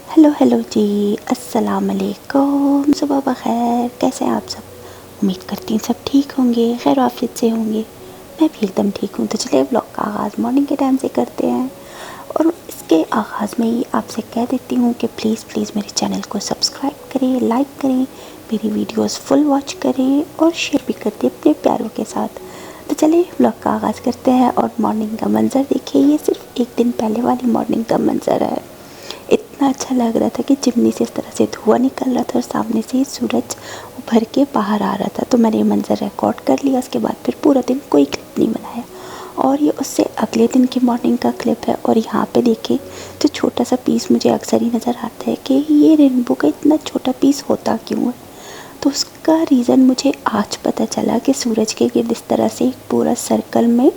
Hello hello जी, अस्सलाम वालेकुम, सुबह बख़ैर। कैसे हैं आप सब? उम्मीद करती हूँ सब ठीक होंगे, खैर आफियत से होंगे। मैं भी एकदम ठीक हूँ। तो चलिए ब्लॉग का आगाज़ मॉर्निंग के टाइम से करते हैं। और इसके आगाज़ में ही आपसे कह देती हूँ कि प्लीज़ प्लीज़ मेरे चैनल को सब्सक्राइब करें, लाइक करें, मेरी वीडियोस फुल वॉच करें और शेयर भी कर दें अपने प्यारों के साथ। तो चलिए ब्लॉग का आगाज़ करते हैं। और मॉर्निंग का मंज़र देखिए, ये सिर्फ एक दिन पहले वाली मॉर्निंग का मंज़र है। इतना अच्छा लग रहा था कि चिमनी से इस तरह से धुआं निकल रहा था और सामने से सूरज उभर के बाहर आ रहा था। तो मैंने ये मंज़र रिकॉर्ड कर लिया। उसके बाद फिर पूरा दिन कोई क्लिप नहीं बनाया। और ये उससे अगले दिन की मॉर्निंग का क्लिप है। और यहाँ पे देखें तो छोटा सा पीस मुझे अक्सर ही नज़र आता है कि ये रेनबो का इतना छोटा पीस होता क्यों है। तो उसका रीज़न मुझे आज पता चला कि सूरज के गिर्द इस तरह से एक पूरा सर्कल में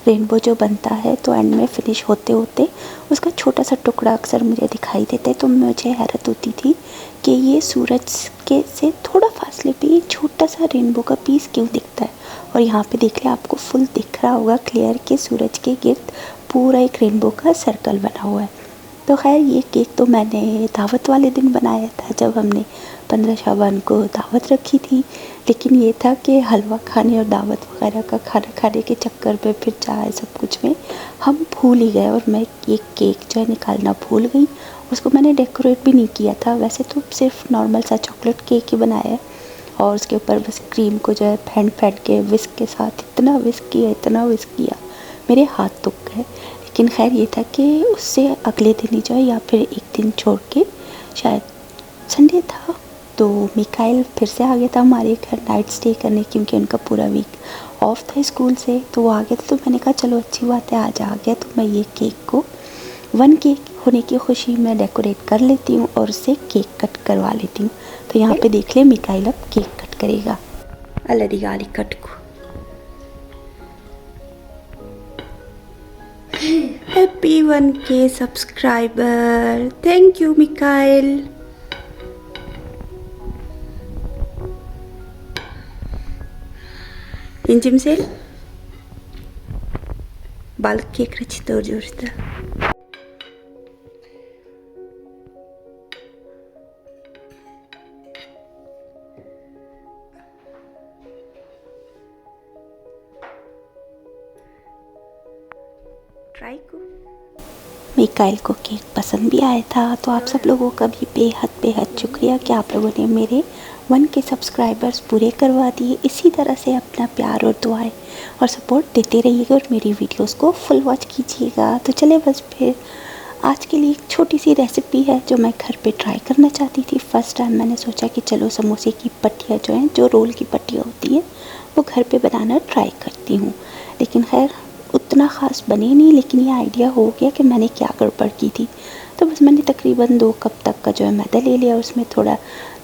रेनबो जो बनता है, तो एंड में फिनिश होते होते उसका छोटा सा टुकड़ा अक्सर मुझे दिखाई देता है। तो मुझे हैरत होती थी कि ये सूरज के से थोड़ा फासले पे ये छोटा सा रेनबो का पीस क्यों दिखता है। और यहाँ पे देख ले, आपको फुल दिख रहा होगा क्लियर कि सूरज के गिर्द पूरा एक रेनबो का सर्कल बना हुआ है। तो खैर ये केक तो मैंने दावत वाले दिन बनाया था, जब हमने 15 शाबान को दावत रखी थी। लेकिन ये था कि हलवा खाने और दावत वगैरह का खाना खाने के चक्कर में फिर चाय सब कुछ में हम भूल ही गए और मैं ये केक जो है निकालना भूल गई। उसको मैंने डेकोरेट भी नहीं किया था। वैसे तो सिर्फ नॉर्मल सा चॉकलेट केक ही बनाया है और उसके ऊपर बस क्रीम को जो है फेंट फेंट के विस्क के साथ इतना विस्क किया मेरे हाथ दुख गए। लेकिन खैर ये था कि उससे अगले दिन ही जो है या फिर एक दिन छोड़ के, शायद संडे था, तो मिकाइल फिर से आ गया था हमारे घर नाइट स्टे करने, क्योंकि उनका पूरा वीक ऑफ था स्कूल से। तो वो आ गया था। तो मैंने कहा चलो अच्छी बात है, आज आ गया तो मैं ये केक को 1 केक होने की खुशी में डेकोरेट कर लेती हूँ और उससे केक कट करवा लेती हूँ। तो यहाँ पे देख ले, मिकाइल अब केक कट करेगा। अल्लाह दी गाली कट को। Happy 1K subscriber, thank you Michael. इंजिम से बाल केक रची तो जोरता। ट्राई को मिकाइल को केक पसंद भी आया था। तो आप सब लोगों का भी बेहद शुक्रिया कि आप लोगों ने मेरे 1K सब्सक्राइबर्स पूरे करवा दिए। इसी तरह से अपना प्यार और दुआएं और सपोर्ट देते रहिएगा और मेरी वीडियोस को फुल वॉच कीजिएगा। तो चले बस फिर आज के लिए एक छोटी सी रेसिपी है जो मैं घर पे ट्राई करना चाहती थी। फर्स्ट टाइम मैंने सोचा कि चलो समोसे की पट्टियाँ जो हैं, जो रोल की पट्टियाँ होती हैं, वो घर पे बनाना ट्राई करती हूँ। लेकिन खैर उतना ख़ास बने नहीं, लेकिन ये आइडिया हो गया कि मैंने क्या गड़बड़ की थी। तो बस मैंने तकरीबन 2 कप तक का जो है मैदा ले लिया। उसमें थोड़ा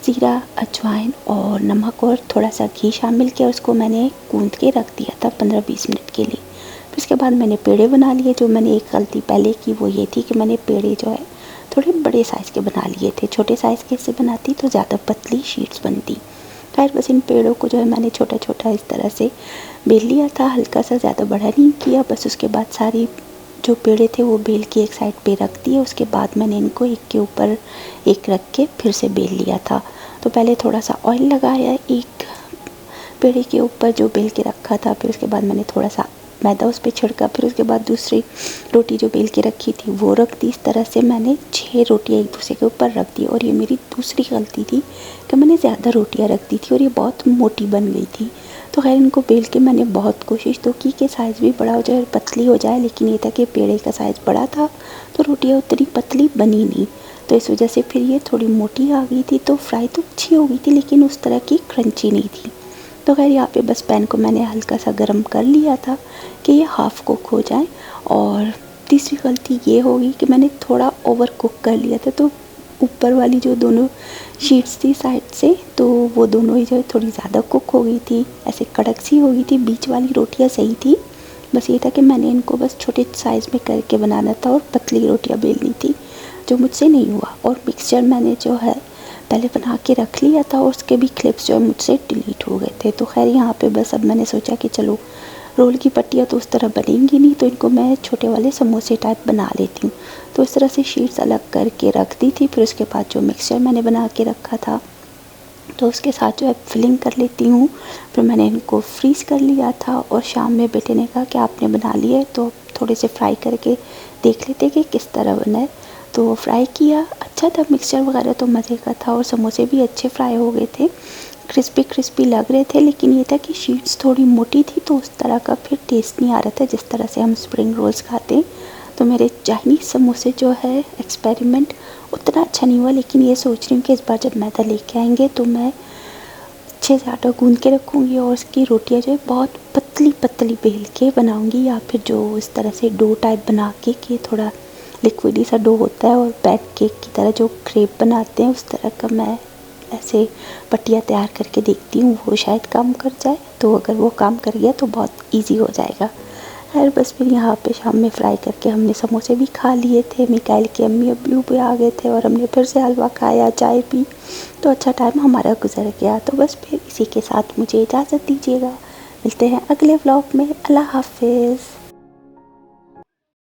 ज़ीरा, अजवाइन और नमक और थोड़ा सा घी शामिल किया। उसको मैंने गूँध के रख दिया था 15-20 मिनट के लिए। फिर उसके बाद मैंने पेड़े बना लिए। जो मैंने एक गलती पहले की वो ये थी कि मैंने पेड़े जो है थोड़े बड़े साइज़ के बना लिए थे। छोटे साइज़ के से बनाती तो ज़्यादा पतली शीट्स बनती। खैर बस इन पेड़ों को जो है मैंने छोटा छोटा इस तरह से बेल लिया था, हल्का सा, ज़्यादा बड़ा नहीं किया। बस उसके बाद सारी जो पेड़े थे वो बेल के एक साइड पे रख दिए। उसके बाद मैंने इनको एक के ऊपर एक रख के फिर से बेल लिया था। तो पहले थोड़ा सा ऑयल लगाया एक पेड़े के ऊपर जो बेल के रखा था। फिर उसके बाद मैंने थोड़ा सा मैदा उस पर छिड़का। फिर उसके बाद दूसरी रोटी जो बेल के रखी थी वो रख दी। इस तरह से मैंने 6 रोटियाँ एक दूसरे के ऊपर रख दी। और ये मेरी दूसरी गलती थी कि मैंने ज़्यादा रोटियाँ रख दी थी और ये बहुत मोटी बन गई थी। तो खैर इनको बेल के मैंने बहुत कोशिश तो की कि साइज़ भी बड़ा हो जाए और पतली हो जाए, लेकिन ये था कि पेड़े का साइज़ बड़ा था तो रोटियाँ उतनी पतली बनी नहीं। तो इस वजह से फिर ये थोड़ी मोटी आ गई थी। तो फ्राई तो अच्छी हो गई थी लेकिन उस तरह की क्रंची नहीं थी। तो खैर यहाँ पे बस पैन को मैंने हल्का सा गर्म कर लिया था कि ये हाफ़ कुक हो जाए। और तीसरी गलती ये होगी कि मैंने थोड़ा ओवर कुक कर लिया था। तो ऊपर वाली जो दोनों शीट्स थी साइड से, तो वो दोनों ही जो है थोड़ी ज़्यादा कुक हो गई थी, ऐसे कड़क सी हो गई थी। बीच वाली रोटियाँ सही थी। बस ये था कि मैंने इनको बस छोटे साइज़ में करके बनाना था और पतली रोटियाँ बेलनी थी, जो मुझसे नहीं हुआ। और मिक्सचर मैंने जो है पहले बना के रख लिया था और उसके भी क्लिप्स जो है मुझसे डिलीट हो गए थे। तो खैर यहाँ पे बस अब मैंने सोचा कि चलो रोल की पट्टियाँ तो उस तरह बनेंगी नहीं, तो इनको मैं छोटे वाले समोसे टाइप बना लेती हूँ। तो इस तरह से शीट्स अलग करके रख दी थी। फिर उसके बाद जो मिक्सचर मैंने बना के रखा था तो उसके साथ जो है फिलिंग कर लेती हूँ। फिर मैंने इनको फ्रीज़ कर लिया था और शाम में बेटे ने कहा कि आपने बना लिए है तो थोड़े से फ्राई करके देख लेते कि किस तरह बना है। तो वो फ्राई किया, अच्छा था, मिक्सचर वगैरह तो मज़े का था और समोसे भी अच्छे फ्राई हो गए थे, क्रिस्पी क्रिस्पी लग रहे थे। लेकिन ये था कि शीट्स थोड़ी मोटी थी तो उस तरह का फिर टेस्ट नहीं आ रहा था जिस तरह से हम स्प्रिंग रोल्स खाते हैं। तो मेरे चाइनीज़ समोसे जो है एक्सपेरिमेंट उतना अच्छा नहीं हुआ, लेकिन ये सोच रही हूँ कि इस बार जब मैदा लेके आएंगे तो मैं अच्छे से आटा गूंद के रखूँगी और उसकी रोटियाँ जो है बहुत पतली पतली बेल के बनाऊँगी, या फिर जो इस तरह से डो टाइप बना के कि थोड़ा लिक्विडी सा डो होता है और पैन केक की तरह जो क्रेप बनाते हैं उस तरह का मैं ऐसे पट्टियाँ तैयार करके देखती हूँ, वो शायद काम कर जाए। तो अगर वो काम कर गया तो बहुत ईजी हो जाएगा। खैर बस फिर यहाँ पे शाम में फ्राई करके हमने समोसे भी खा लिए थे, मिकाइल के अम्मी अब्बू भी आ गए थे और हमने फिर से हलवा खाया, चाय पी, तो अच्छा टाइम हमारा गुजर गया। तो बस फिर इसी के साथ मुझे इजाज़त दीजिएगा, मिलते हैं अगले व्लॉग में। अल्लाह हाफिज़।